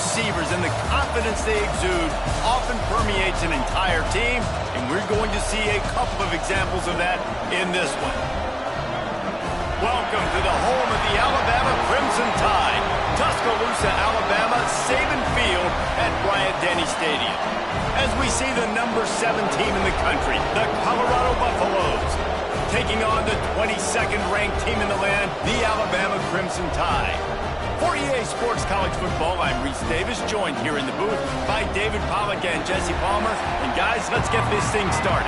receivers and the confidence they exude often permeates an entire team, and we're going to see a couple of examples of that in this one. Welcome to the home of the Alabama Crimson Tide, Tuscaloosa, Alabama, Saban Field at Bryant-Denny Stadium. As we see the number 7 team in the country, the Colorado Buffaloes, taking on the 22nd ranked team in the land, the Alabama Crimson Tide. For EA Sports College Football, I'm Reese Davis, joined here in the booth by David Pollack and Jesse Palmer. And guys, let's get this thing started.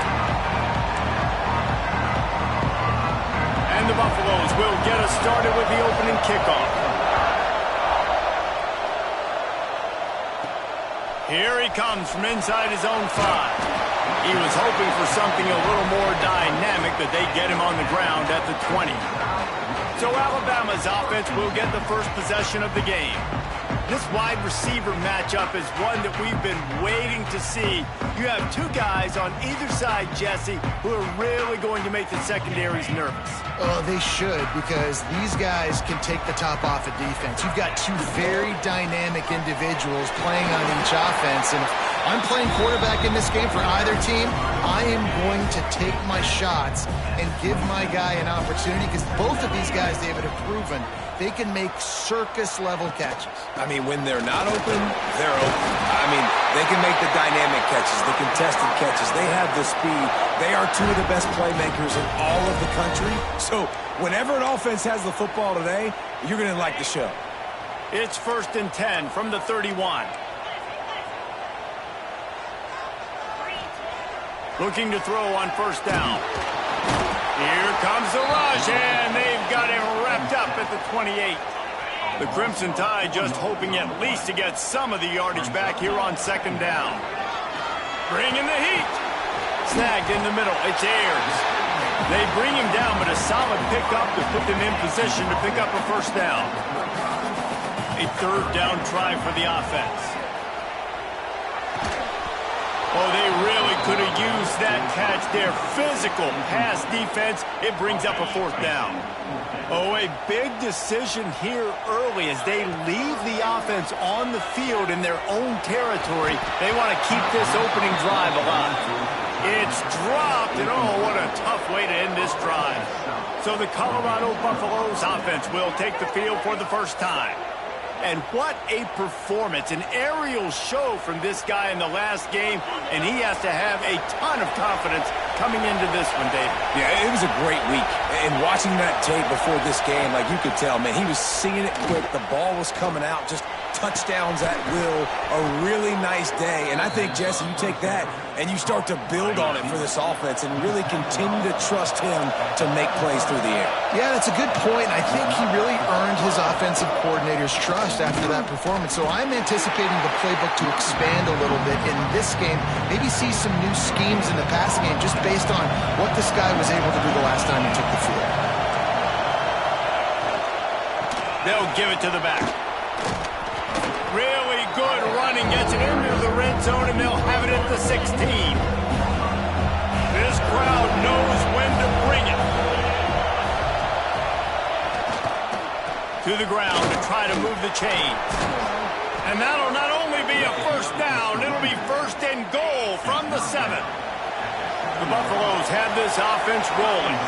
And the Buffaloes will get us started with the opening kickoff. Here he comes from inside his own 5. He was hoping for something a little more dynamic, but they get him on the ground at the 20. So Alabama's offense will get the first possession of the game. This wide receiver matchup is one that we've been waiting to see. You have 2 guys on either side, Jesse, who are really going to make the secondaries nervous. Oh, they should, because these guys can take the top off of defense. You've got 2 very dynamic individuals playing on each offense, and if I'm playing quarterback in this game for either team, I am going to take my shots and give my guy an opportunity, because both of these guys, David, have proven they can make circus-level catches. I mean, when they're not open, they're open. I mean, they can make the dynamic catches, the contested catches. They have the speed. They are 2 of the best playmakers in all of the country. So whenever an offense has the football today, you're going to like the show. It's 1st and 10 from the 31. Looking to throw on 1st down. Here comes the rush, and they've got him wrapped up at the 28. The Crimson Tide just hoping at least to get some of the yardage back here on 2nd down. Bringing the heat. Snagged in the middle. It's Ayers. They bring him down, but a solid pickup to put them in position to pick up a 1st down. A 3rd down try for the offense. Oh, they really could have used that catch there. Physical pass defense. It brings up a 4th down. Oh, a big decision here early as they leave the offense on the field in their own territory. They want to keep this opening drive alive. It's dropped, and oh, what a tough way to end this drive. So the Colorado Buffaloes offense will take the field for the first time. And what a performance, an aerial show from this guy in the last game, and he has to have a ton of confidence coming into this one, Dave. Yeah, it was a great week. And watching that tape before this game, like you could tell, man, he was seeing it quick. The ball was coming out, just touchdowns at will. A really nice day. And I think, Jesse, you take that and you start to build on it for this offense and really continue to trust him to make plays through the air. Yeah, that's a good point. I think he really earned his offensive coordinator's trust after that performance. So I'm anticipating the playbook to expand a little bit in this game. Maybe see some new schemes in the passing game just based on what this guy was able to do the last time he took the field. They'll give it to the back. Really good running, gets it into the red zone, and they'll have it at the 16. This crowd knows when to bring it. To the ground to try to move the chains. And that'll not only be a 1st down, it'll be 1st and goal from the 7. The Buffaloes have this offense rolling.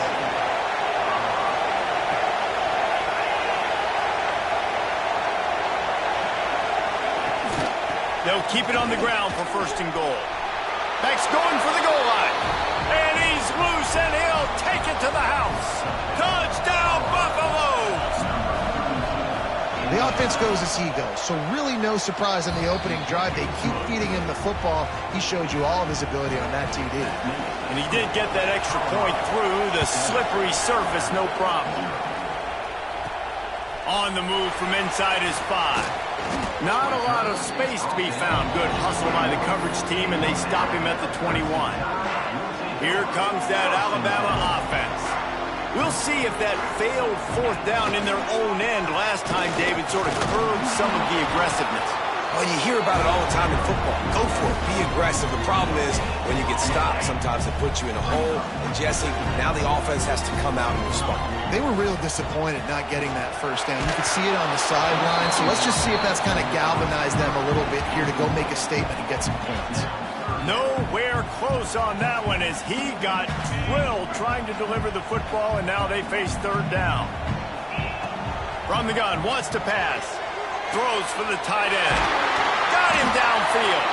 They'll keep it on the ground for 1st and goal. Beck's going for the goal line. And he's loose, and he'll take it to the house. Touchdown, Buffaloes! The offense goes as he goes, so really no surprise in the opening drive. They keep feeding him the football. He showed you all of his ability on that TD. And he did get that extra point through the slippery surface, no problem. On the move from inside his 5. Not a lot of space to be found. Good hustle by the coverage team, and they stop him at the 21. Here comes that Alabama offense. We'll see if that failed 4th down in their own end last time, David, sort of curbed some of the aggressiveness. Well, you hear about it all the time in football. Go for it. Be aggressive. The problem is when you get stopped, sometimes it puts you in a hole. And, Jesse, now the offense has to come out and respond. They were real disappointed not getting that first down. You could see it on the sideline. So let's just see if that's kind of galvanized them a little bit here to go make a statement and get some points. Nowhere close on that one as he got drilled trying to deliver the football, and now they face third down. From the gun, wants to pass. Throws for the tight end. Got him downfield.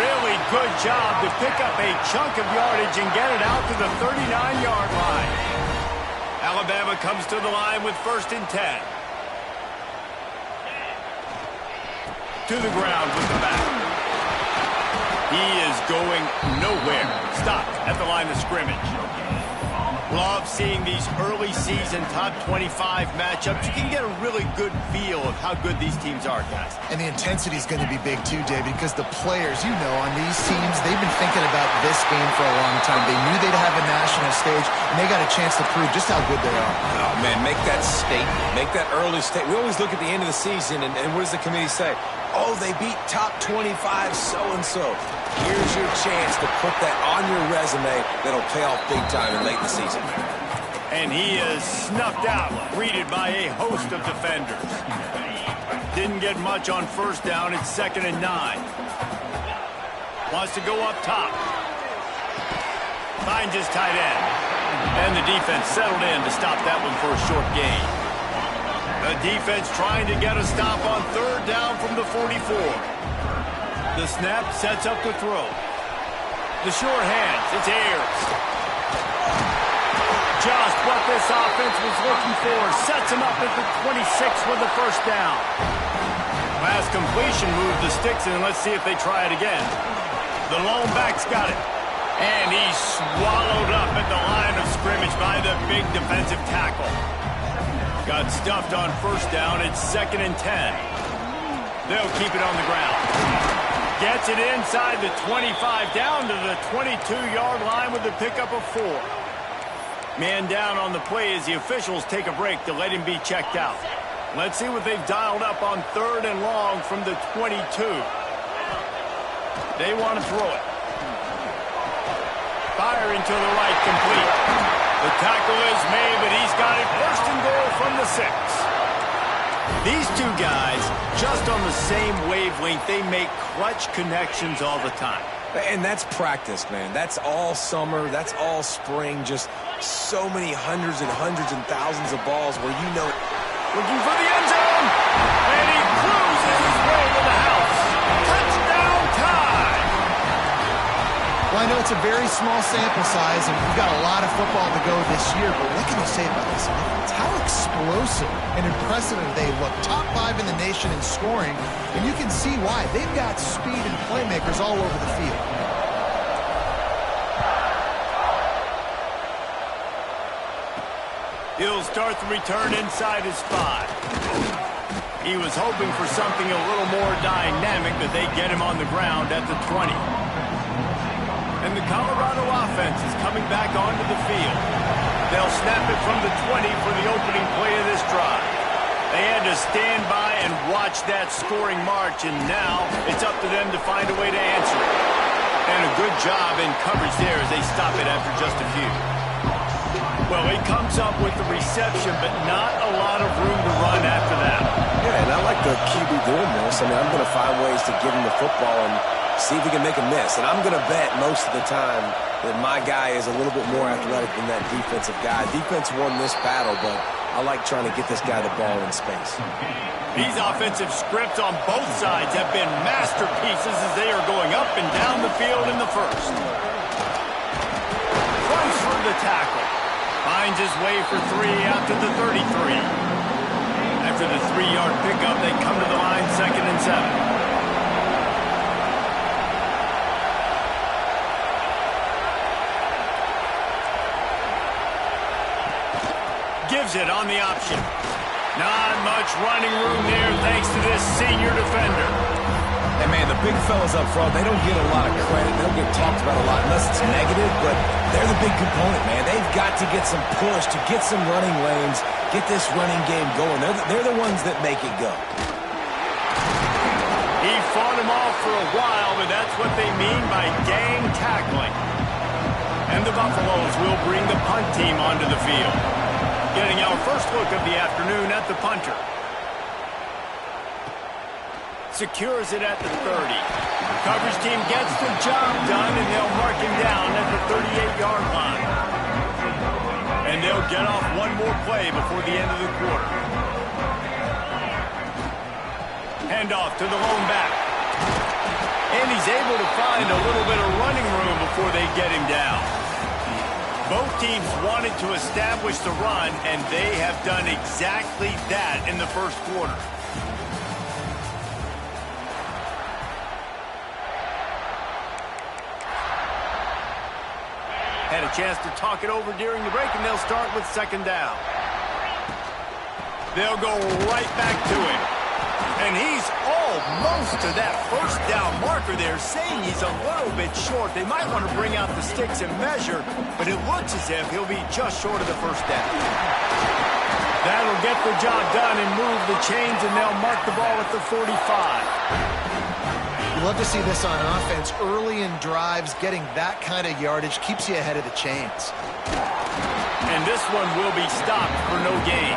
Really good job to pick up a chunk of yardage and get it out to the 39-yard line. Alabama comes to the line with 1st and 10. To the ground with the back. He is going nowhere. Stopped at the line of scrimmage. Love seeing these early season top 25 matchups. You can get a really good feel of how good these teams are, guys. And the intensity is going to be big too, David, because the players, you know, on these teams, they've been thinking about this game for a long time. They knew they'd have a national stage, and they got a chance to prove just how good they are. Oh, man, make that statement. Make that early statement. We always look at the end of the season, and what does the committee say? Oh, they beat top 25 so-and-so. Here's your chance to put that on your resume that'll pay off big time in late in the season. And he is snuffed out, greeted by a host of defenders. Didn't get much on first down. It's 2nd and 9. Wants to go up top. Finds his tight end. And the defense settled in to stop that one for a short gain. The defense trying to get a stop on third down from the 44. The snap sets up the throw. The short hands, it's Ayers. Just what this offense was looking for. Sets him up at the 26 with the first down. Last completion moved the sticks in. Let's see if they try it again. The lone back's got it. And he's swallowed up at the line of scrimmage by the big defensive tackle. Got stuffed on first down. It's 2nd and 10. They'll keep it on the ground. Gets it inside the 25, down to the 22-yard line with the pickup of 4. Man down on the play as the officials take a break to let him be checked out. Let's see what they've dialed up on 3rd and long from the 22. They want to throw it. Firing to the right, complete. The tackle is made, but he's got it 1st and goal from the 6. These two guys, just on the same wavelength, they make clutch connections all the time. And that's practice, man. That's all summer. That's all spring. Just so many hundreds and thousands of balls where you know it. Looking for the end zone. And he cruises his way to the house. Touchdown time. Well, I know it's a very small sample size, and we've got a lot of football to go this year, but what can you say about this offense? How explosive and impressive they look. Top 5 in the nation in scoring, and you can see why. They've got speed and playmakers all over the field. He'll start the return inside his 5. He was hoping for something a little more dynamic, but they get him on the ground at the 20. And the Colorado offense is coming back onto the field. They'll snap it from the 20 for the opening play of this drive. They had to stand by and watch that scoring march, and now it's up to them to find a way to answer it. And a good job in coverage there as they stop it after just a few. Well, he comes up with the reception, but not a lot of room to run after that. Yeah, and I like the QB doing this. I mean, I'm going to find ways to give him the football and see if he can make a miss. And I'm going to bet most of the time that my guy is a little bit more athletic than that defensive guy. Defense won this battle, but I like trying to get this guy the ball in space. These offensive scripts on both sides have been masterpieces as they are going up and down the field in the first. Runs for the tackle. Finds his way for 3 out to the 33. After the 3-yard pickup, they come to the line 2nd and 7. Gives it on the option. Not much running room there thanks to this senior defender. And, man, the big fellas up front, they don't get a lot of credit. They don't get talked about a lot unless it's negative, but they're the big component, man. They've got to get some push, to get some running lanes, get this running game going. They're the ones that make it go. He fought him off for a while, but that's what they mean by gang tackling. And the Buffaloes will bring the punt team onto the field. Getting our first look of the afternoon at the punter. Secures it at the 30. Coverage team gets the job done, and they'll mark him down at the 38-yard line. And they'll get off one more play before the end of the quarter. Handoff to the lone back. And he's able to find a little bit of running room before they get him down. Both teams wanted to establish the run, and they have done exactly that in the first quarter. Had a chance to talk it over during the break, and they'll start with second down. They'll go right back to him. And he's almost to that first down marker there, saying he's a little bit short. They might want to bring out the sticks and measure, but it looks as if he'll be just short of the first down. That'll get the job done and move the chains, and they'll mark the ball at the 45. You love to see this on offense. Early in drives, getting that kind of yardage keeps you ahead of the chains. And this one will be stopped for no gain.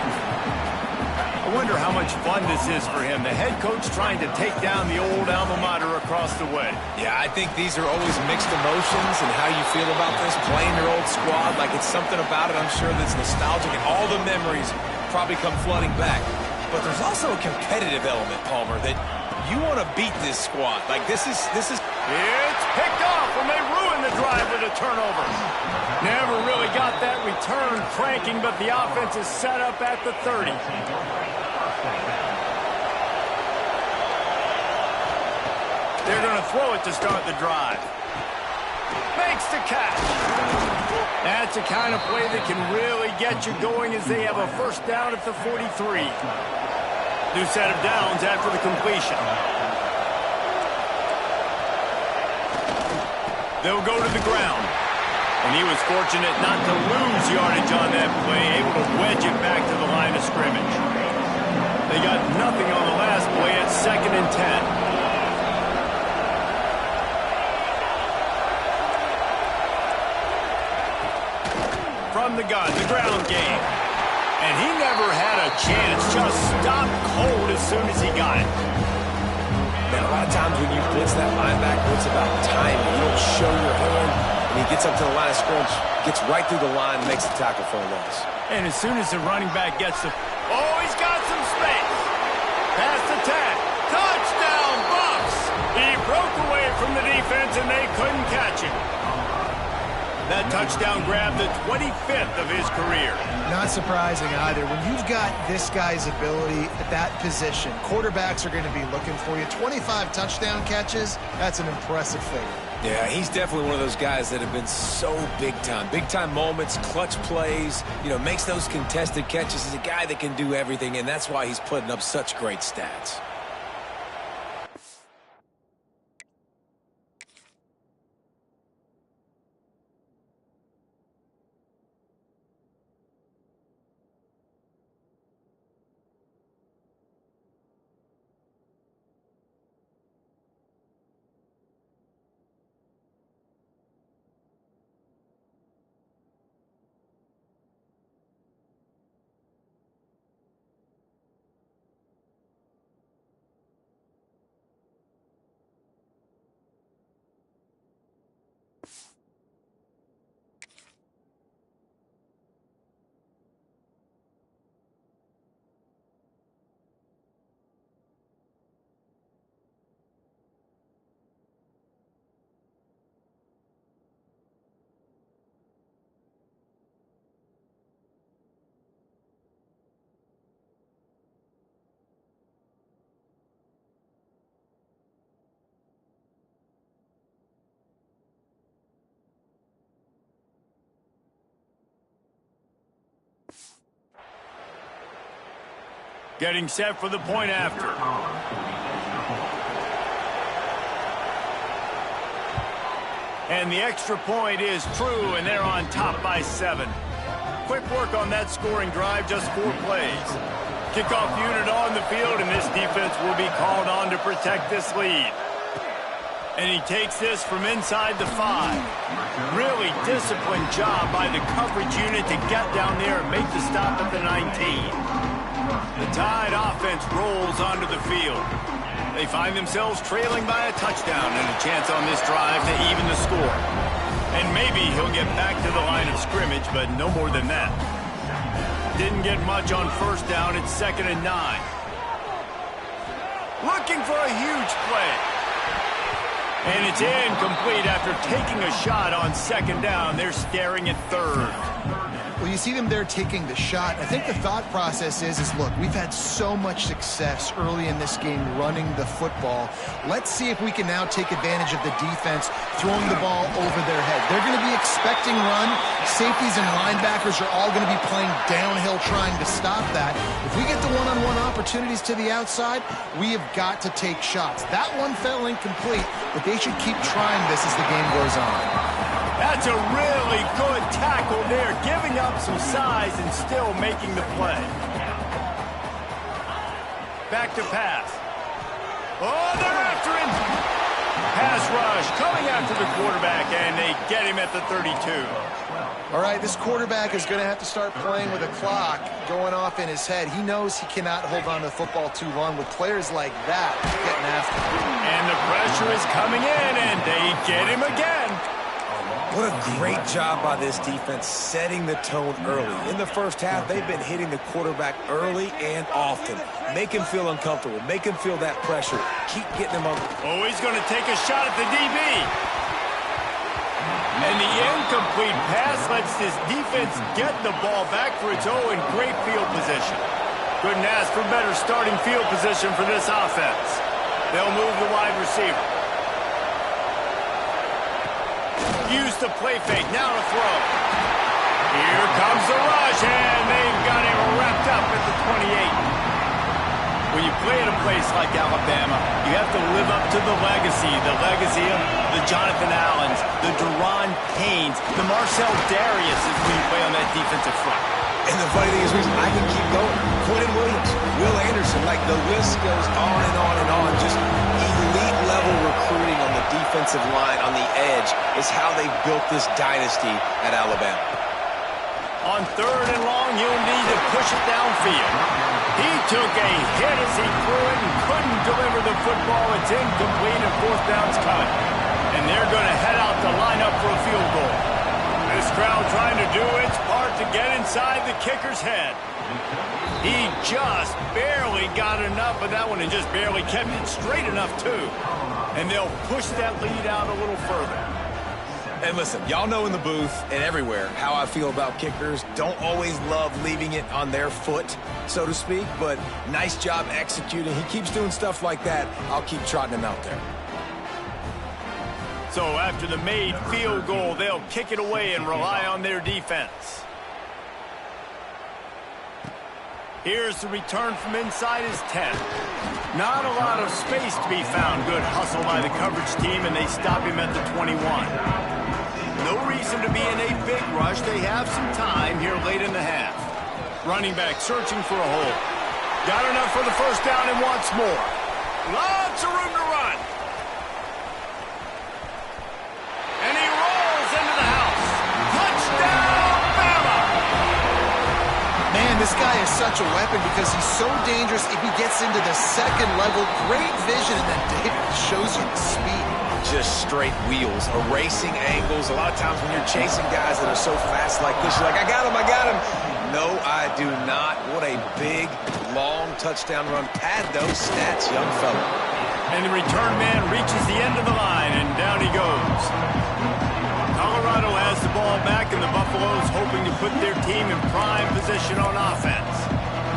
I wonder how much fun this is for him. The head coach trying to take down the old alma mater across the way. Yeah, I think these are always mixed emotions and how you feel about this, playing your old squad. Like, it's something about it, I'm sure, that's nostalgic, and all the memories probably come flooding back. But there's also a competitive element, Palmer, that you want to beat this squad. Like, this is... It's picked off when they ruin the drive with a turnover. Never really got that return cranking, but the offense is set up at the 30. They're going to throw it to start the drive. Makes the catch. That's the kind of play that can really get you going as they have a first down at the 43. New set of downs after the completion. They'll go to the ground. And he was fortunate not to lose yardage on that play, able to wedge it back to the line of scrimmage. They got nothing on the last play at 2nd and 10. From the gun, the ground game. And he never had a chance, just stopped cold as soon as he got it. Man, a lot of times when you blitz that linebacker, it's about timing. You don't show your hand, and he gets up to the line of scrimmage, gets right through the line, makes the tackle for a loss. And as soon as the running back gets the... Oh, he's got some space. Past the 10. Touchdown, Bucks! He broke away from the defense, and they couldn't catch him. That touchdown grabbed the 25th of his career. Not surprising either. When you've got this guy's ability at that position, quarterbacks are going to be looking for you. 25 touchdown catches, that's an impressive figure. Yeah, he's definitely one of those guys that have been so big time. Big time moments, clutch plays, makes those contested catches. He's a guy that can do everything, and that's why he's putting up such great stats. Getting set for the point after. And the extra point is true, and they're on top by 7. Quick work on that scoring drive, just 4 plays. Kickoff unit on the field, and this defense will be called on to protect this lead. And he takes this from inside the 5. Really disciplined job by the coverage unit to get down there and make the stop at the 19. The Tide offense rolls onto the field. They find themselves trailing by a touchdown and a chance on this drive to even the score. And maybe he'll get back to the line of scrimmage, but no more than that. Didn't get much on first down. It's 2nd and 9. Looking for a huge play. And it's incomplete after taking a shot on 2nd down. They're staring at 3rd. Well, you see them there taking the shot. I think the thought process is look, we've had so much success early in this game running the football. Let's see if we can now take advantage of the defense throwing the ball over their head. They're going to be expecting run. Safeties and linebackers are all going to be playing downhill trying to stop that. If we get the one-on-one opportunities to the outside, we have got to take shots. That one fell incomplete, but they should keep trying this as the game goes on. That's a really good tackle there, giving up some size and still making the play. Back to pass. Oh, they're after him. Pass rush coming after the quarterback, and they get him at the 32. All right, this quarterback is going to have to start playing with a clock going off in his head. He knows he cannot hold on to the football too long with players like that getting after him. And the pressure is coming in, and they get him again. What a great job by this defense setting the tone early. In the first half, they've been hitting the quarterback early and often. Make him feel uncomfortable. Make him feel that pressure. Keep getting him up. Oh, he's going to take a shot at the DB. And the incomplete pass lets this defense get the ball back for its own great field position. Couldn't ask for better starting field position for this offense. They'll move the wide receiver. Use the play fake, now to throw. Here comes the rush, and they've got him wrapped up at the 28. When you play at a place like Alabama, you have to live up to the legacy of the Jonathan Allens, the Deron Paynes, the Marcel Dariuses when you play on that defensive front. And the funny thing is, I can keep going. Quentin Williams, Will Anderson, like the list goes on and on and on. Just elite-level recruiting on the defensive line, on the edge, is how they built this dynasty at Alabama. On 3rd and long, he'll need to push it downfield. He took a hit as he threw it and couldn't deliver the football. It's incomplete and 4th down's coming. And they're going to head out to line up for a field goal. This crowd trying to do its part to get inside the kicker's head. He just barely got enough of that one and just barely kept it straight enough, too. And they'll push that lead out a little further. And listen, y'all know in the booth and everywhere how I feel about kickers. Don't always love leaving it on their foot, so to speak, but nice job executing. He keeps doing stuff like that. I'll keep trotting him out there. So after the made field goal, they'll kick it away and rely on their defense. Here's the return from inside his 10. Not a lot of space to be found. Good hustle by the coverage team, and they stop him at the 21. No reason to be in a big rush. They have some time here late in the half. Running back searching for a hole. Got enough for the first down and wants more. Lots of room to run. And he rolls into the house. Touchdown, Bama! Man, this guy is such a weapon because he's so dangerous if he gets into the second level. Great vision, and then David shows you the speed. Just straight wheels, erasing angles. A lot of times when you're chasing guys that are so fast like this, you're like, I got him, I got him. No, I do not. What a big, long touchdown run. Pad those stats, young fella. And the return man reaches the end of the line, and down he goes. Colorado has the ball back, and the Buffaloes hoping to put their team in prime position on offense.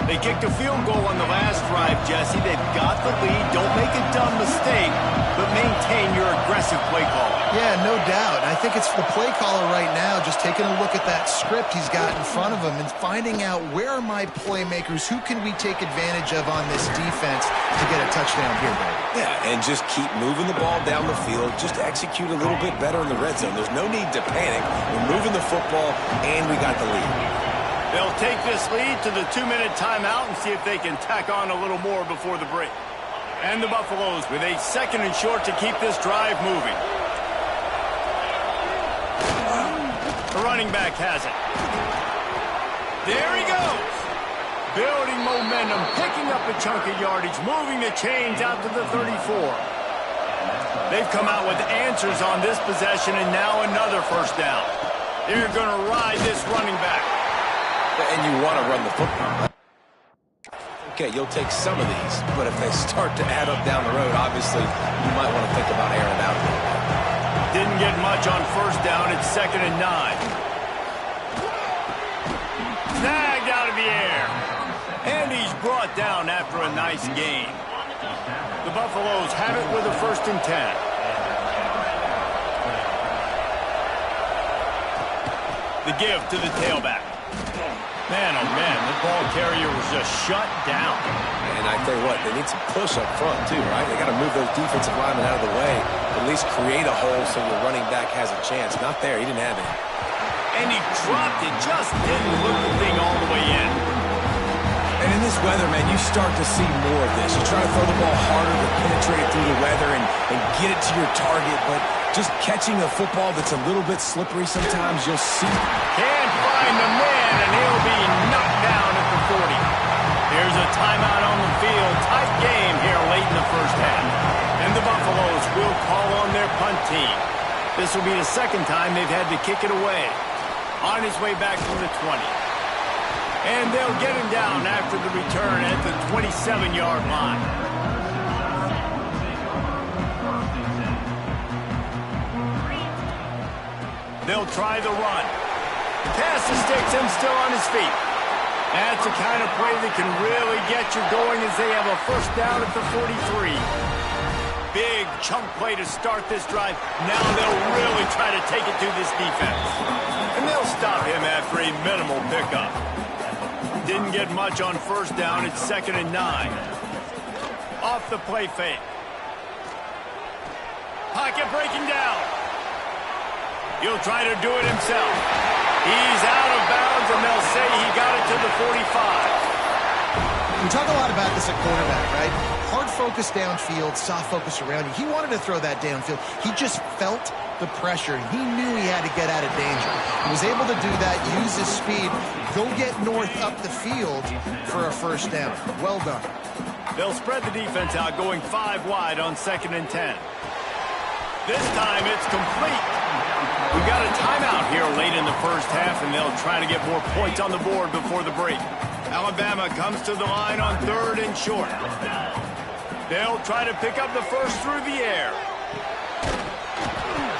They kicked a field goal on the last drive, Jesse. They've got the lead. Don't make a dumb mistake, but maintain your aggressive play call. Yeah, no doubt. I think it's the play caller right now just taking a look at that script he's got in front of him and finding out where are my playmakers, who can we take advantage of on this defense to get a touchdown here, baby. Yeah, and just keep moving the ball down the field. Just execute a little bit better in the red zone. There's no need to panic. We're moving the football, and we got the lead. They'll take this lead to the 2-minute timeout and see if they can tack on a little more before the break. And the Buffaloes with a 2nd and short to keep this drive moving. The running back has it. There he goes. Building momentum, picking up a chunk of yardage, moving the chains out to the 34. They've come out with answers on this possession, and now another first down. They're going to ride this running back. And you want to run the football. Okay, you'll take some of these, but if they start to add up down the road, obviously you might want to think about airing out a little bit. Didn't get much on first down. It's 2nd and 9. Snagged out of the air. And he's brought down after a nice gain. The Buffaloes have it with a 1st and 10. The give to the tailback. Man, oh man, the ball carrier was just shut down. And I tell you what, they need some push up front too, right? They got to move those defensive linemen out of the way, at least create a hole so your running back has a chance. Not there, he didn't have it. And he dropped it, just didn't look the thing all the way in. And in this weather, man, you start to see more of this. You try to throw the ball harder to penetrate through the weather and get it to your target, but just catching a football that's a little bit slippery sometimes, you'll see. Can't find the man, and he'll be knocked down at the 40. Here's a timeout on the field. Tight game here late in the first half. And the Buffaloes will call on their punt team. This will be the 2nd time they've had to kick it away. On his way back from the 20. And they'll get him down after the return at the 27-yard line. They'll try the run. Pass the sticks and still on his feet. That's the kind of play that can really get you going as they have a first down at the 43. Big chunk play to start this drive. Now they'll really try to take it to this defense. And they'll stop him after a minimal pickup. Didn't get much on first down. It's 2nd and 9. Off the play fake. Pocket breaking down. He'll try to do it himself. He's out of bounds, and they'll say he got it to the 45. We talk a lot about this at quarterback, right? Hard focus downfield, soft focus around you. He wanted to throw that downfield. He just felt the pressure. He knew he had to get out of danger. He was able to do that, use his speed, go get north up the field for a first down. Well done. They'll spread the defense out, going 5 wide on 2nd and 10. This time it's complete. We've got a timeout here late in the first half, and they'll try to get more points on the board before the break. Alabama comes to the line on 3rd and short. They'll try to pick up the first through the air.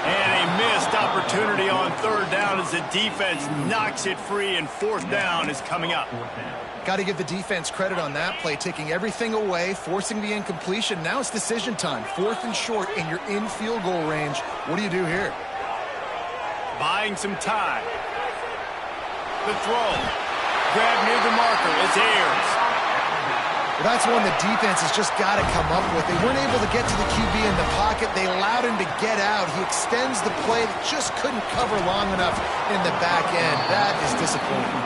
And a missed opportunity on 3rd down as the defense knocks it free, and 4th down is coming up. Got to give the defense credit on that play, taking everything away, forcing the incompletion. Now it's decision time. 4th and short, and you're in field goal range. What do you do here? Buying some time. The throw. Grab near the marker. It's Ayers. Well, that's one the defense has just got to come up with. They weren't able to get to the QB in the pocket. They allowed him to get out. He extends the play that just couldn't cover long enough in the back end. That is disappointing.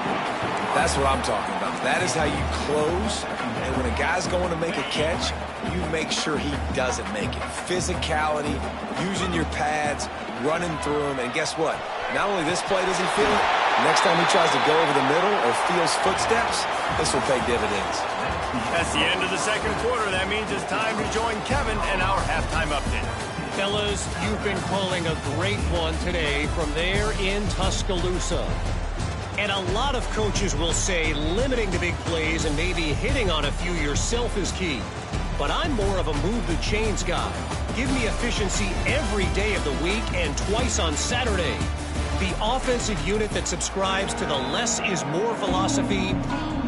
That's what I'm talking about. That is how you close. And when a guy's going to make a catch, you make sure he doesn't make it. Physicality, using your pads, running through him. And guess what? Not only this play does he feel it, next time he tries to go over the middle or feels footsteps, this will pay dividends. That's the end of the second quarter. That means it's time to join Kevin and our halftime update. Fellas, you've been calling a great one today from there in Tuscaloosa. And a lot of coaches will say limiting the big plays and maybe hitting on a few yourself is key. But I'm more of a move the chains guy. Give me efficiency every day of the week and twice on Saturday. The offensive unit that subscribes to the less is more philosophy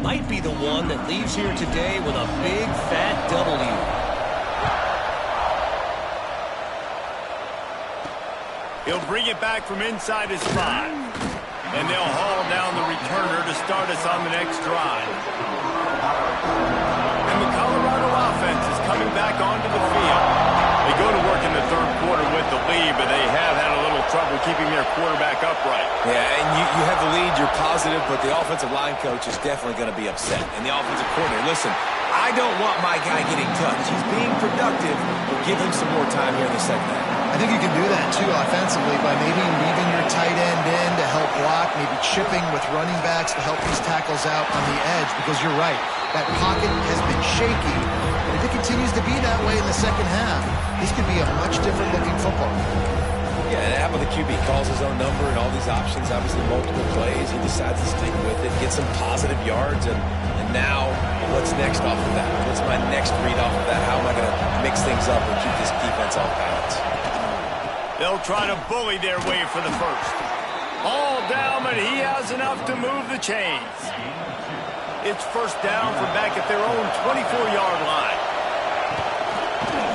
might be the one that leaves here today with a big fat W. He'll bring it back from inside his 5. And they'll haul down the returner to start us on the next drive. And the Colorado offense is coming back onto the field. They go to work in the third quarter with the lead, but they have had a little trouble keeping their quarterback upright. Yeah, and you have the lead, you're positive, but the offensive line coach is definitely going to be upset. And the offensive coordinator, listen, I don't want my guy getting touched. He's being productive, but give him some more time here in the second half. I think you can do that, too, offensively, by maybe leaving your tight end in to help block, maybe chipping with running backs to help these tackles out on the edge, because you're right. That pocket has been shaky, and if it continues to be that way in the second half, this could be a much different-looking football. Yeah, and how about the QB? Calls his own number and all these options, obviously multiple plays. He decides to stick with it, get some positive yards, and now what's next off of that? What's my next read off of that? How am I going to mix things up and keep this defense off balance? They'll try to bully their way for the first. All down, but he has enough to move the chains. It's first down from back at their own 24-yard line.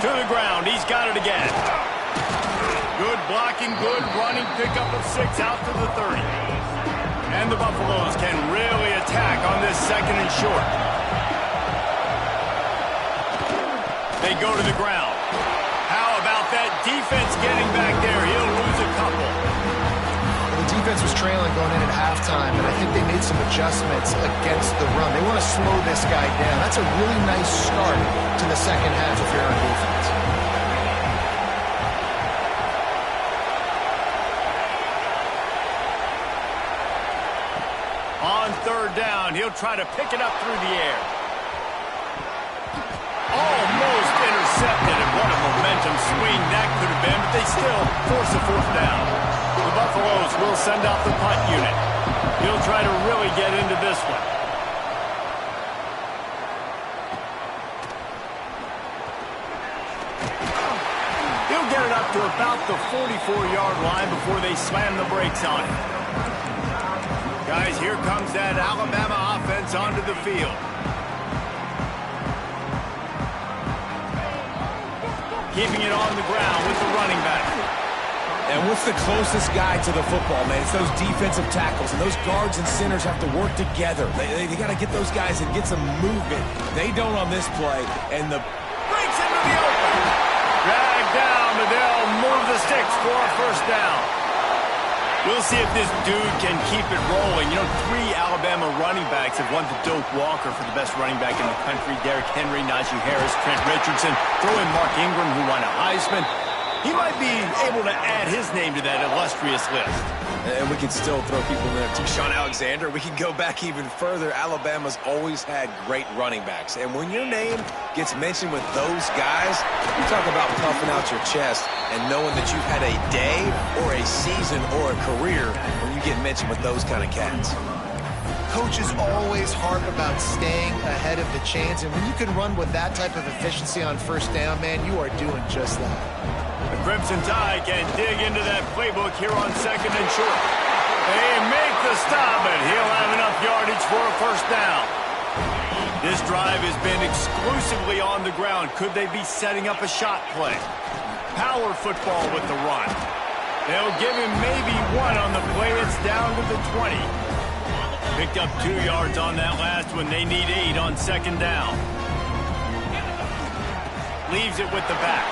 To the ground, he's got it again. Good blocking, good running, pickup of 6 out to the 30. And the Buffaloes can really attack on this second and short. They go to the ground. How about that defense getting back there? He'll lose a couple. Well, the defense was trailing going in at halftime, and I think they made some adjustments against the run. They want to slow this guy down. That's a really nice start to the second half if you're on defense. On third down, he'll try to pick it up through the air. Almost intercepted, and what a momentum swing that could have been, but they still force a fourth down. The Buffaloes will send out the punt unit. He'll try to really get into this one. He'll get it up to about the 44-yard line before they slam the brakes on it. Guys, here comes that Alabama offense onto the field. Keeping it on the ground with the running back. And what's the closest guy to the football, man? It's those defensive tackles, and those guards and centers have to work together. They got to get those guys and get some movement. They don't on this play, and the breaks into the open. Dragged down, but they'll move the sticks for a first down. We'll see if this dude can keep it rolling. You know, 3 Alabama running backs have won the Doak Walker for the best running back in the country. Derrick Henry, Najee Harris, Trent Richardson. Throw in Mark Ingram, who won a Heisman. He might be able to add his name to that illustrious list. And we can still throw people in there too. Sean Alexander, we can go back even further. Alabama's always had great running backs. And when your name gets mentioned with those guys, you talk about puffing out your chest and knowing that you've had a day or a season or a career when you get mentioned with those kind of cats. Coaches always harp about staying ahead of the chains, and when you can run with that type of efficiency on first down, man, you are doing just that. The Crimson Tide can dig into that playbook here on second and short. They make the stop, and he'll have enough yardage for a first down. This drive has been exclusively on the ground. Could they be setting up a shot play? Power football with the run. They'll give him maybe 1 on the play. It's down to the 20. Picked up 2 yards on that last one. They need 8 on second down. Leaves it with the back.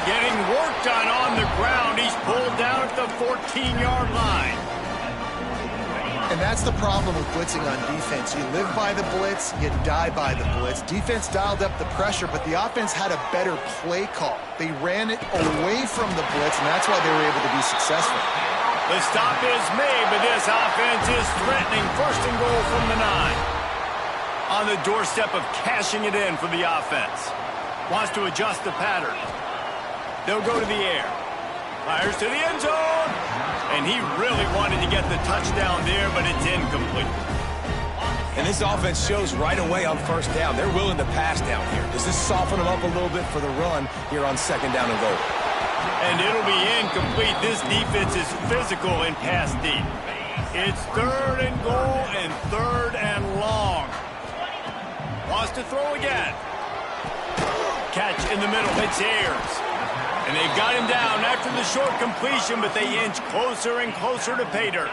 Getting work done on the ground. He's pulled down at the 14-yard line. And that's the problem with blitzing on defense. You live by the blitz, you die by the blitz. Defense dialed up the pressure, but the offense had a better play call. They ran it away from the blitz, and that's why they were able to be successful. The stop is made, but this offense is threatening. First and goal from the 9. On the doorstep of cashing it in for the offense. Wants to adjust the pattern. They'll go to the air. Fires to the end zone. And he really wanted to get the touchdown there, but it's incomplete. And this offense shows right away on first down. They're willing to pass down here. Does this soften them up a little bit for the run here on second down and goal? And it'll be incomplete. This defense is physical in pass deep. It's third and goal and third and long. Wants to throw again. Catch in the middle. It's Ayers. And they've got him down after the short completion, but they inch closer and closer to pay dirt.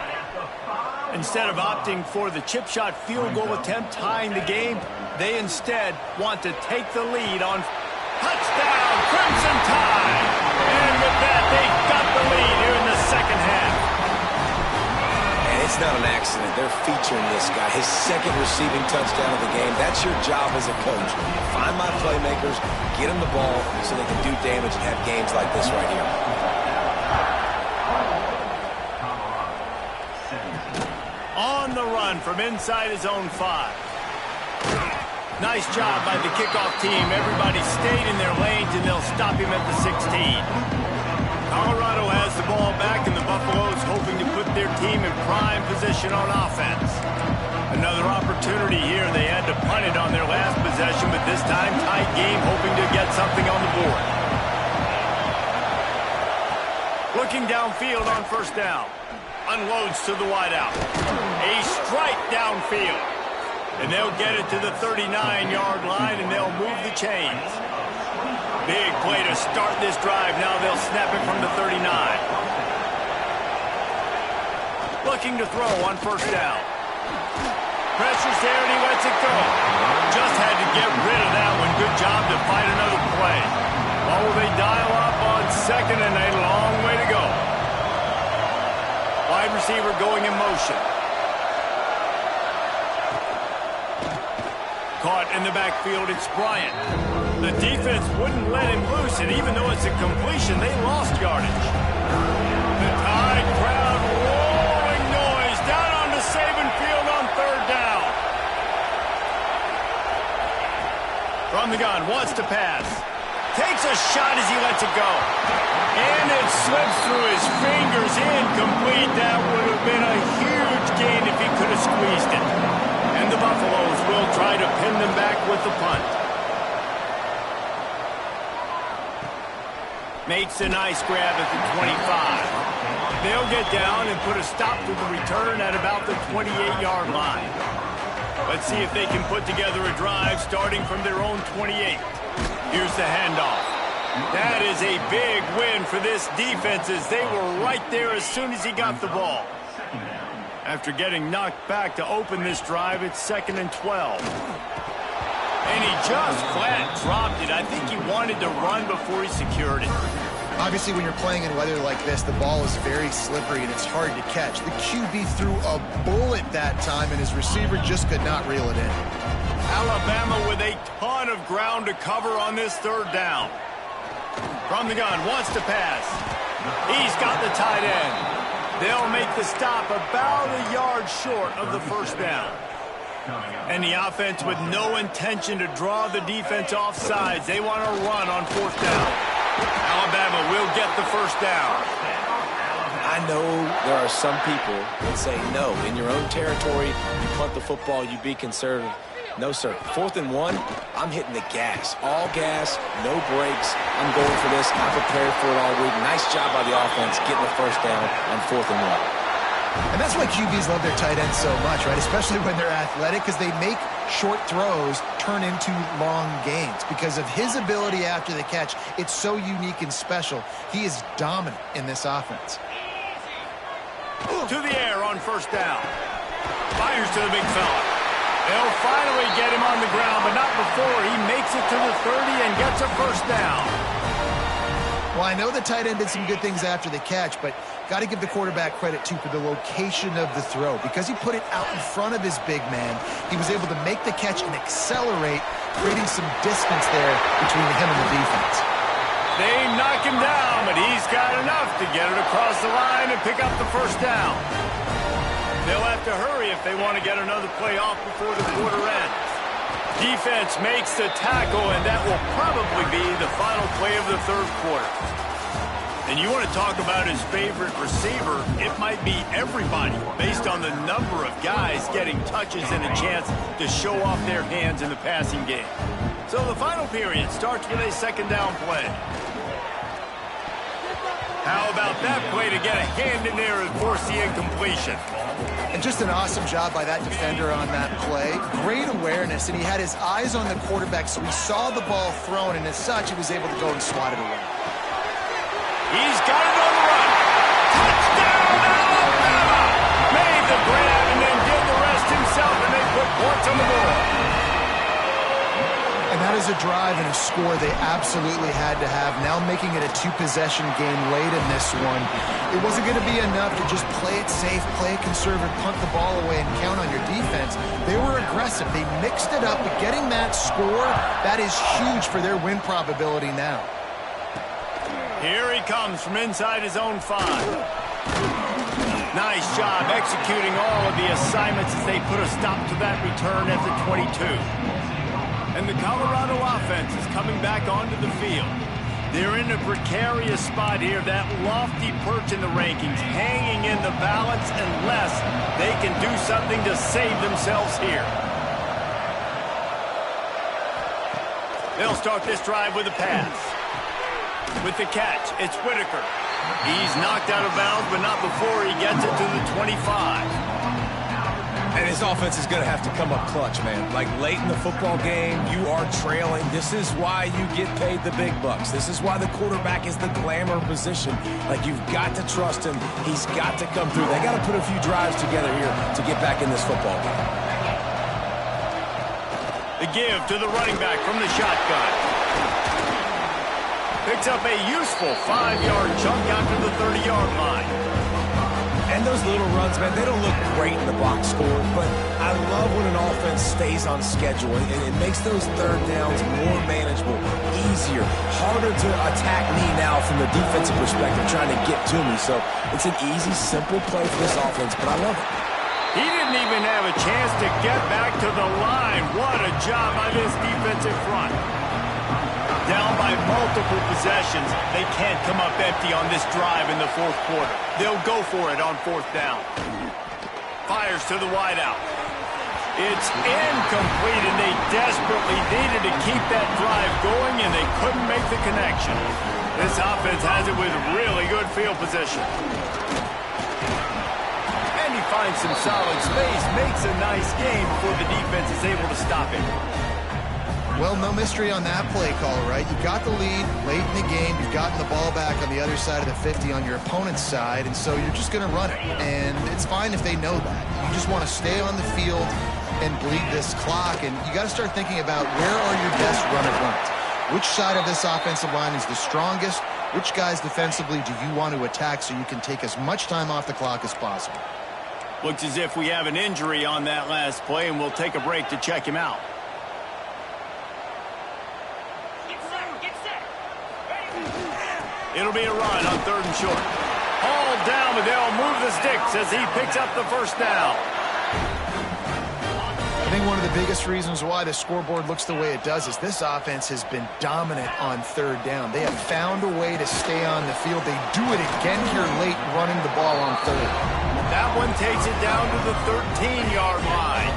Instead of opting for the chip shot field goal attempt tying the game, they instead want to take the lead on touchdown Crimson Tide. And with that, they've got the lead. It's not an accident. They're featuring this guy. His second receiving touchdown of the game. That's your job as a coach. Find my playmakers, get them the ball so they can do damage and have games like this right here. On the run from inside his own 5. Nice job by the kickoff team. Everybody stayed in their lanes, and they'll stop him at the 16. Colorado has the ball back, and the Buffaloes hoping to put their team in prime position on offense. Another opportunity here. They had to punt it on their last possession, but this time tight game, hoping to get something on the board. Looking downfield on first down. Unloads to the wideout. A strike downfield. And they'll get it to the 39-yard line, and they'll move the chains. Big play to start this drive. Now they'll snap it from the 39. Looking to throw on first down. Pressure's there, and he lets it go. Just had to get rid of that one. Good job to find another play. Oh, they dial up on second, and a long way to go. Wide receiver going in motion. Caught in the backfield, it's Bryant. The defense wouldn't let him loose, and even though it's a completion, they lost yardage. The Tide crowd roaring noise down on the Saban field on third down. From the gun, wants to pass. Takes a shot as he lets it go. And it slips through his fingers, incomplete. That would have been a huge gain if he could have squeezed it. And the Buffaloes will try to pin them back with the punt. Makes a nice grab at the 25. They'll get down and put a stop to the return at about the 28-yard line. Let's see if they can put together a drive starting from their own 28. Here's the handoff. That is a big win for this defense as they were right there as soon as he got the ball. After getting knocked back to open this drive, it's 2nd and 12. And he just flat dropped it. I think he wanted to run before he secured it. Obviously, when you're playing in weather like this, the ball is very slippery and it's hard to catch. The QB threw a bullet that time, and his receiver just could not reel it in. Alabama with a ton of ground to cover on this third down. From the gun, wants to pass. He's got the tight end. They'll make the stop about a yard short of the first down. And the offense with no intention to draw the defense off sides. They want to run on fourth down. Alabama will get the first down. I know there are some people that say, no, in your own territory, you punt the football, you be conservative. No, sir. 4th and 1, I'm hitting the gas. All gas, no brakes. I'm going for this. I prepared for it all week. Nice job by the offense getting the first down on 4th and 1. And that's why QBs love their tight ends so much, right? Especially when they're athletic, because they make short throws turn into long gains. Because of his ability after the catch, it's so unique and special. He is dominant in this offense. To the air on first down. Fires to the big fella. They'll finally get him on the ground, but not before he makes it to the 30 and gets a first down. Well, I know the tight end did some good things after the catch, but got to give the quarterback credit, too, for the location of the throw. Because he put it out in front of his big man, he was able to make the catch and accelerate, creating some distance there between him and the defense. They knock him down, but he's got enough to get it across the line and pick up the first down. They'll have to hurry if they want to get another play off before the quarter ends. Defense makes the tackle, and that will probably be the final play of the third quarter. And you want to talk about his favorite receiver, it might be everybody based on the number of guys getting touches and a chance to show off their hands in the passing game. So the final period starts with a second down play. How about that play to get a hand in there and force the incompletion? And just an awesome job by that defender on that play. Great awareness, and he had his eyes on the quarterback, so he saw the ball thrown, and as such, he was able to go and swat it away. He's got it on the run. Touchdown, Alabama! Made the grab and then did the rest himself, and they put points on the board. And that is a drive and a score they absolutely had to have. Now making it a two-possession game late in this one. It wasn't going to be enough to just play it safe, play it conservative, punt the ball away, and count on your defense. They were aggressive. They mixed it up, but getting that score, that is huge for their win probability now. Here he comes from inside his own 5. Nice job executing all of the assignments as they put a stop to that return at the 22. And the Colorado offense is coming back onto the field. They're in a precarious spot here, that lofty perch in the rankings, hanging in the balance unless they can do something to save themselves here. They'll start this drive with a pass. With the catch, it's Whitaker. He's knocked out of bounds, but not before he gets it to the 25. And his offense is going to have to come up clutch, man. Like late in the football game, you are trailing. This is why you get paid the big bucks. This is why the quarterback is the glamour position. Like, you've got to trust him. He's got to come through. They got to put a few drives together here to get back in this football game. The give to the running back from the shotgun. Picks up a useful 5-yard chunk out to the 30-yard line. And those little runs, man, they don't look great in the box score, but I love when an offense stays on schedule, and it makes those third downs more manageable, easier, harder to attack me now from the defensive perspective trying to get to me. So it's an easy, simple play for this offense, but I love it. He didn't even have a chance to get back to the line. What a job by this defensive front. Down by multiple possessions, they can't come up empty on this drive in the fourth quarter. They'll go for it on 4th down. Fires to the wideout. It's incomplete, and they desperately needed to keep that drive going, and they couldn't make the connection. This offense has it with really good field position. And he finds some solid space, makes a nice game before the defense is able to stop it. Well, no mystery on that play call, right? You got the lead late in the game. You've gotten the ball back on the other side of the 50 on your opponent's side, and so you're just going to run it. And it's fine if they know that. You just want to stay on the field and bleed this clock, and you got to start thinking about where are your best runner runs. Which side of this offensive line is the strongest? Which guys defensively do you want to attack so you can take as much time off the clock as possible? Looks as if we have an injury on that last play, and we'll take a break to check him out. It'll be a run on 3rd and short. Hauled down, but they'll move the sticks as he picks up the 1st down. I think one of the biggest reasons why the scoreboard looks the way it does is this offense has been dominant on 3rd down. They have found a way to stay on the field. They do it again here late, running the ball on 3rd. That one takes it down to the 13-yard line.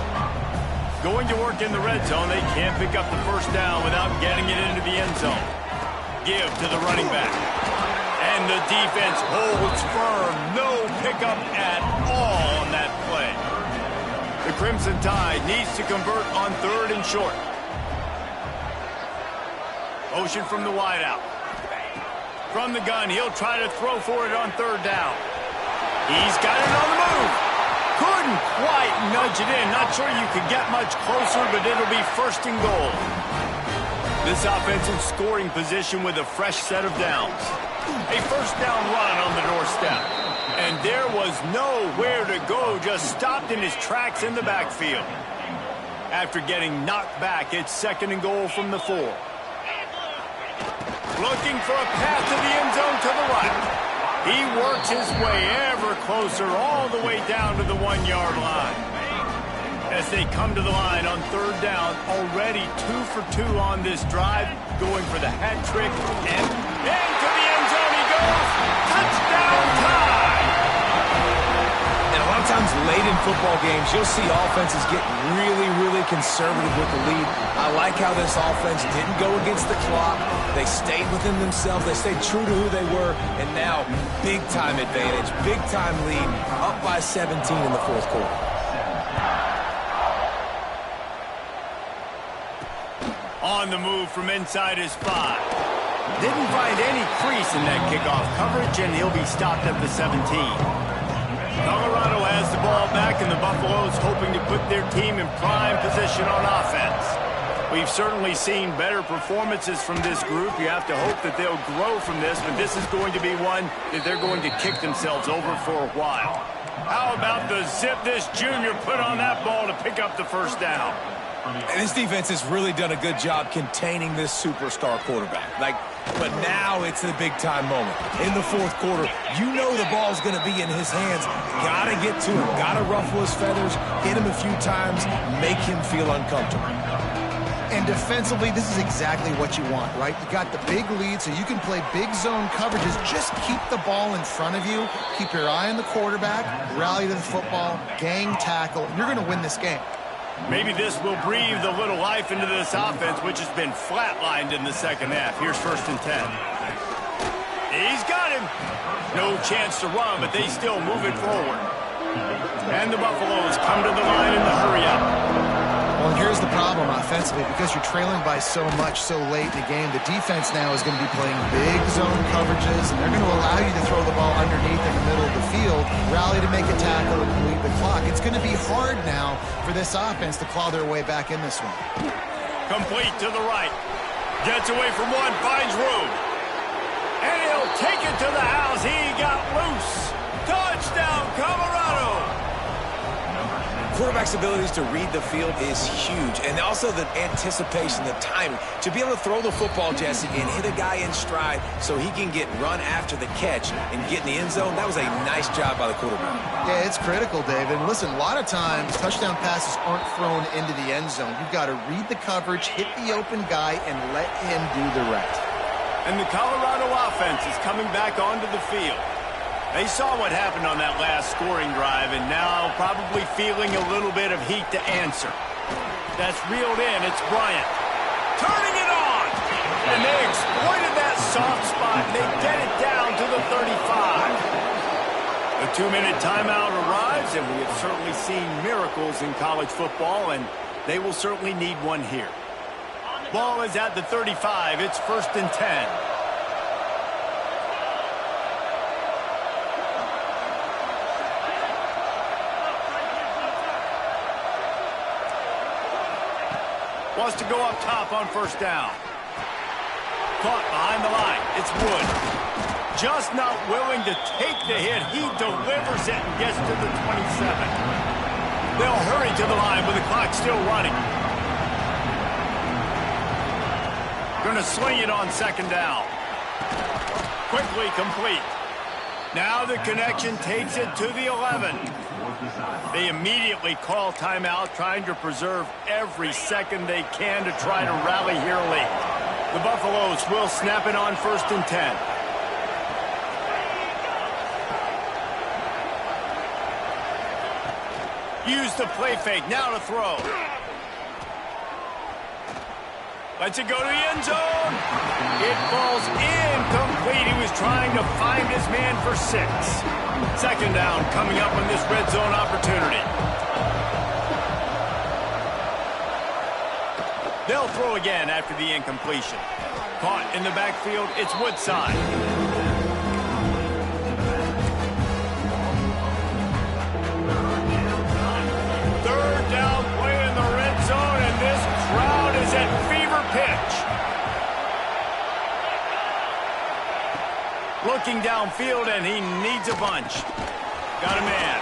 Going to work in the red zone, they can't pick up the 1st down without getting it into the end zone. Give to the running back. And the defense holds firm. No pickup at all on that play. The Crimson Tide needs to convert on 3rd and short. Motion from the wideout. From the gun, he'll try to throw for it on 3rd down. He's got it on the move. Couldn't quite nudge it in. Not sure you could get much closer, but it'll be 1st and goal. This offensive scoring position with a fresh set of downs. A 1st down run on the doorstep. And there was nowhere to go, just stopped in his tracks in the backfield. After getting knocked back, it's 2nd and goal from the 4. Looking for a path to the end zone to the right. He works his way ever closer all the way down to the 1-yard line. As they come to the line on 3rd down, already 2 for 2 on this drive, going for the hat trick, and into the end zone he goes. Touchdown time! And a lot of times late in football games, you'll see offenses get really, really conservative with the lead. I like how this offense didn't go against the clock. They stayed within themselves. They stayed true to who they were, and now big-time advantage, big-time lead, up by 17 in the 4th quarter. On the move from inside his 5. Didn't find any crease in that kickoff coverage, and he'll be stopped at the 17. Colorado has the ball back, and the Buffaloes hoping to put their team in prime position on offense. We've certainly seen better performances from this group. You have to hope that they'll grow from this, but this is going to be one that they're going to kick themselves over for a while. How about the zip this junior put on that ball to pick up the first down? And this defense has really done a good job containing this superstar quarterback. But now it's the big-time moment. In the fourth quarter, you know the ball's going to be in his hands. Got to get to him. Got to ruffle his feathers, hit him a few times, make him feel uncomfortable. And defensively, this is exactly what you want, right? You got the big lead, so you can play big zone coverages. Just keep the ball in front of you. Keep your eye on the quarterback. Rally to the football. Gang tackle. You're going to win this game. Maybe this will breathe a little life into this offense, which has been flatlined in the second half. Here's 1st and 10. He's got him. No chance to run, but they still move it forward. And the Buffaloes come to the line in the hurry-up. Well, here's the problem offensively. Because you're trailing by so much so late in the game, the defense now is going to be playing big zone coverages, and they're going to allow you to throw the ball underneath in the middle of the field, rally to make a tackle, and complete the clock. It's going to be hard now for this offense to claw their way back in this one. Complete to the right. Gets away from one, finds room. And he'll take it to the house. He got loose. Touchdown, Colorado! Quarterback's abilities to read the field is huge, and also the anticipation, the timing. To be able to throw the football, Jesse, and hit a guy in stride so he can get run after the catch and get in the end zone, that was a nice job by the quarterback. Yeah, it's critical, David. And listen, a lot of times touchdown passes aren't thrown into the end zone. You've got to read the coverage, hit the open guy, and let him do the rest. And the Colorado offense is coming back onto the field. They saw what happened on that last scoring drive, and now probably feeling a little bit of heat to answer. That's reeled in. It's Bryant. Turning it on! And they exploited that soft spot. They get it down to the 35. The 2-minute timeout arrives, and we have certainly seen miracles in college football, and they will certainly need one here. Ball is at the 35. It's 1st and 10. Wants to go up top on 1st down. Caught behind the line. It's Wood. Just not willing to take the hit. He delivers it and gets to the 27. They'll hurry to the line with the clock still running. Going to sling it on 2nd down. Quickly complete. Now the connection takes it to the 11. They immediately call timeout, trying to preserve every second they can to try to rally here late. The Buffaloes will snap it on 1st and 10. Use the play fake, now to throw. Lets it go to the end zone. It falls incomplete. He was trying to find his man for 6. 2nd down coming up on this red zone opportunity. They'll throw again after the incompletion. Caught in the backfield, it's Woodside. Third down play in the red zone, and this crowd is at fever pitch. Looking downfield, and he needs a bunch. Got a man.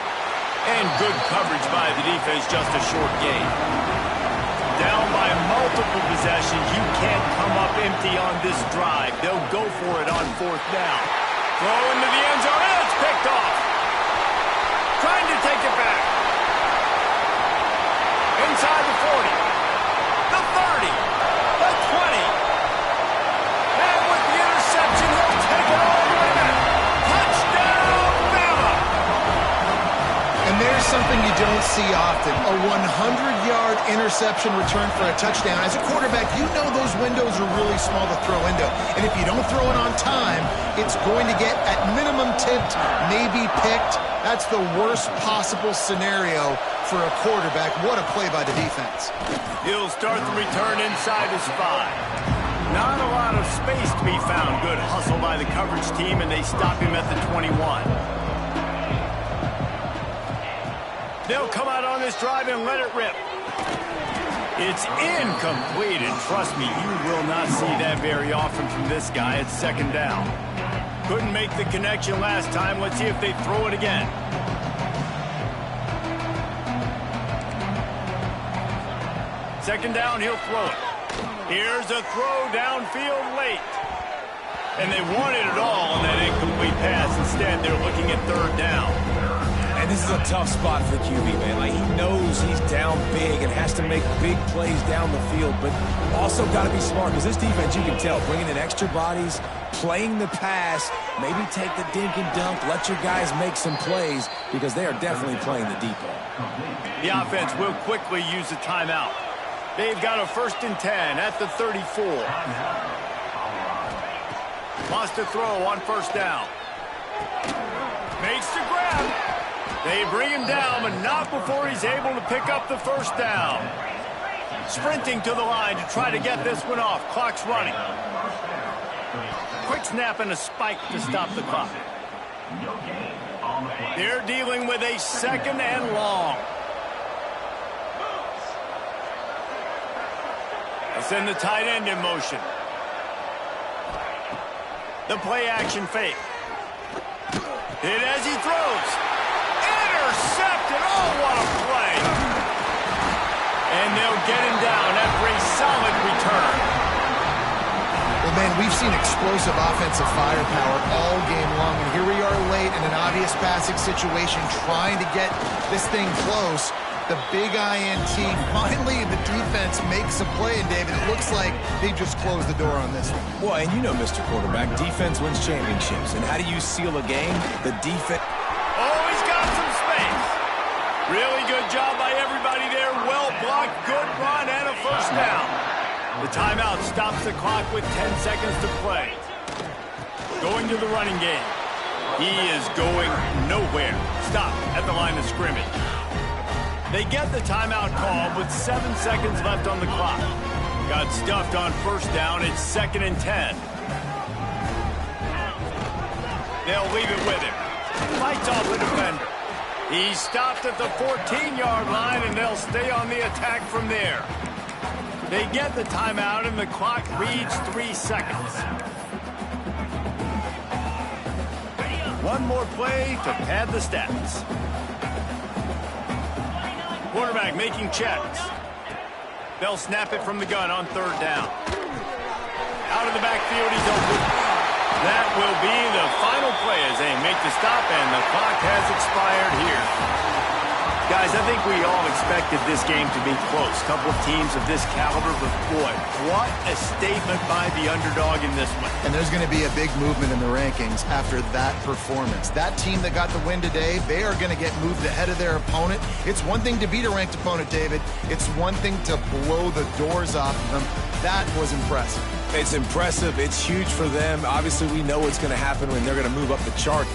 And good coverage by the defense, just a short gain. Down by multiple possessions. You can't come up empty on this drive. They'll go for it on 4th down. Throw into the end zone, and it's picked off. Trying to take it back. Inside the 40. The 30. The 20. And with the interception, he'll take it all the way back. Touchdown, Bama! And there's something you don't see often, a 100-yard interception return for a touchdown. As a quarterback, you know those windows are really small to throw into. And if you don't throw it on time, it's going to get, at minimum, tipped, maybe picked. That's the worst possible scenario for a quarterback. What a play by the defense. He'll start the return inside his 5. Not a lot of space to be found. Good hustle by the coverage team, and they stop him at the 21. They'll come out on this drive and let it rip. It's incomplete, and trust me, you will not see that very often from this guy. It's second down. Couldn't make the connection last time. Let's see if they throw it again. Second down, he'll throw it. Here's a throw downfield late. And they wanted it all on that incomplete pass. Instead, they're looking at third down. And this is a tough spot for the QB, man. Like, he knows he's down big and has to make big plays down the field, but also got to be smart because this defense, you can tell, bringing in extra bodies, playing the pass, maybe take the dink and dunk, let your guys make some plays because they are definitely playing the deep ball. The offense will quickly use a timeout. They've got a 1st and 10 at the 34. Wants to throw on 1st down. Makes the grab. They bring him down, but not before he's able to pick up the 1st down. Sprinting to the line to try to get this one off. Clock's running. Quick snap and a spike to stop the clock. They're dealing with a 2nd and long. They send the tight end in motion. The play action fake. Hit as he throws. Intercepted. Oh, what a play. And they'll get him down after a solid return. Well, man, we've seen explosive offensive firepower all game long, and here we are late in an obvious passing situation trying to get this thing close. The big INT, finally the defense makes a play, and David, it looks like they just closed the door on this one. Well, and you know, Mr. Quarterback, defense wins championships. And how do you seal a game? The defense. Oh, he's got some space. Really good job by everybody there. Well blocked, good run, and a 1st down. The timeout stops the clock with 10 seconds to play. Going to the running game. He is going nowhere. Stop at the line of scrimmage. They get the timeout call with 7 seconds left on the clock. Got stuffed on 1st down. It's 2nd and 10. They'll leave it with him. Fights off the defender. He's stopped at the 14-yard line, and they'll stay on the attack from there. They get the timeout, and the clock reads 3 seconds. One more play to pad the stats. Quarterback making checks. They'll snap it from the gun on 3rd down. Out of the backfield, he's open. That will be the final play as they make the stop, and the clock has expired here. Guys, I think we all expected this game to be close. Couple of teams of this caliber, but boy, what a statement by the underdog in this one. And there's going to be a big movement in the rankings after that performance. That team that got the win today, they are going to get moved ahead of their opponent. It's one thing to beat a ranked opponent, David. It's one thing to blow the doors off of them. That was impressive. It's impressive. It's huge for them. Obviously, we know what's going to happen when they're going to move up the chart.